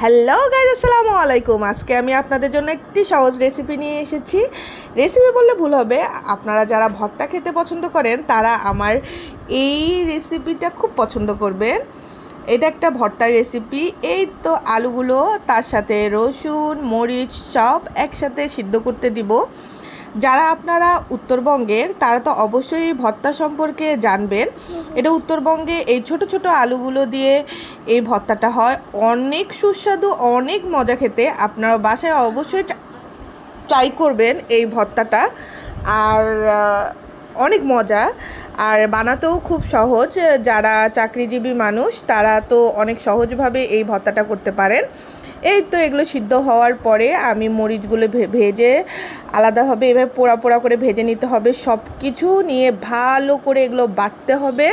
Hello guys, আসসালামু আলাইকুম। আজকে আমি আপনাদের জন্য একটি সহজ রেসিপি নিয়ে এসেছি। রেসিপি বললে ভুল হবে, আপনারা যারা ভর্তা খেতে পছন্দ করেন তারা আমার এই রেসিপিটা খুব পছন্দ করবেন। এটা একটা ভর্তার রেসিপি। এই তো আলুগুলো তার সাথে রসুন মরিচ সব একসাথে সিদ্ধ করতে দিব। যারা আপনারা উত্তরবঙ্গের তারা তো অবশ্যই ভর্তা সম্পর্কে জানবেন। এটা উত্তরবঙ্গে এই ছোট ছোট আলুগুলো দিয়ে এই ভর্তাটা হয়, অনেক সুস্বাদু, অনেক মজা খেতে। আপনারা বাসায় অবশ্যই ট্রাই করবেন এই ভর্তাটা। আর অনেক মজা, আর বানাতেও খুব সহজ। যারা চাকরিজীবী মানুষ তারা তো অনেক সহজভাবে এই ভর্তাটা করতে পারেন। এই তো এগুলো সিদ্ধ হওয়ার পরে আমি মরিচগুলো ভেজে আলাদাভাবে এভাবে পোড়া পোড়া করে ভেজে নিতে হবে। সব কিছু নিয়ে ভালো করে এগুলো বাটতে হবে,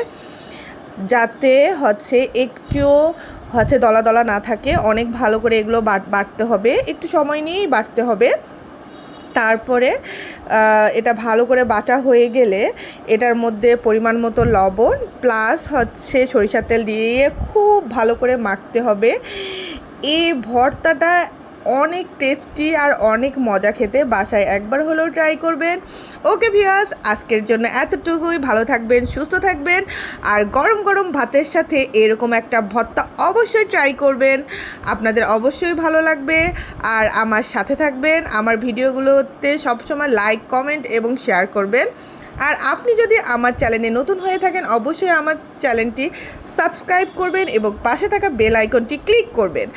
যাতে একটুও দলা দলা না থাকে। অনেক ভালো করে এগুলো বাটতে হবে, একটু সময় নিয়েই বাটতে হবে। তারপরে এটা ভালো করে বাটা হয়ে গেলে এটার মধ্যে পরিমাণ মতো লবণ প্লাস সরিষার তেল দিয়ে খুব ভালো করে মাখতে হবে। এই ভর্তাটা অনেক টেস্টি আর অনেক মজা খেতে। বাসায় একবার হলেও ট্রাই করবেন। ওকে ভিউয়ার্স, আজকের জন্য এতটুকুই। ভালো থাকবেন, সুস্থ থাকবেন, আর গরম গরম ভাতের সাথে এরকম একটা ভর্তা অবশ্যই ট্রাই করবেন। আপনাদের অবশ্যই ভালো লাগবে। আর আমার সাথে থাকবেন, আমার ভিডিওগুলোতে সবসময় লাইক কমেন্ট এবং শেয়ার করবেন। আর আপনি যদি আমার চ্যানেলে নতুন হয়ে থাকেন অবশ্যই আমার চ্যানেলটি সাবস্ক্রাইব করবেন এবং পাশে থাকা বেল আইকনটি ক্লিক করবেন,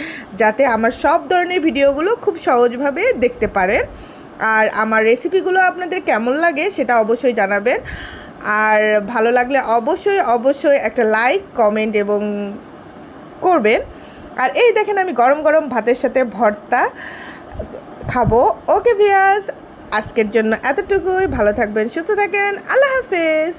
যাতে আমার সব ধরনের ভিডিওগুলো খুব সহজভাবে দেখতে পারেন। আর আমার রেসিপিগুলো আপনাদের কেমন লাগে সেটা অবশ্যই জানাবেন। আর ভালো লাগলে অবশ্যই অবশ্যই একটা লাইক কমেন্ট এবং করবেন। আর এই দেখেন আমি গরম গরম ভাতের সাথে ভর্তা খাবো। ওকে ভিউয়ার্স, আজকের জন্য এতটুকুই। ভালো থাকবেন, সুস্থ থাকেন। আল্লাহ হাফেজ।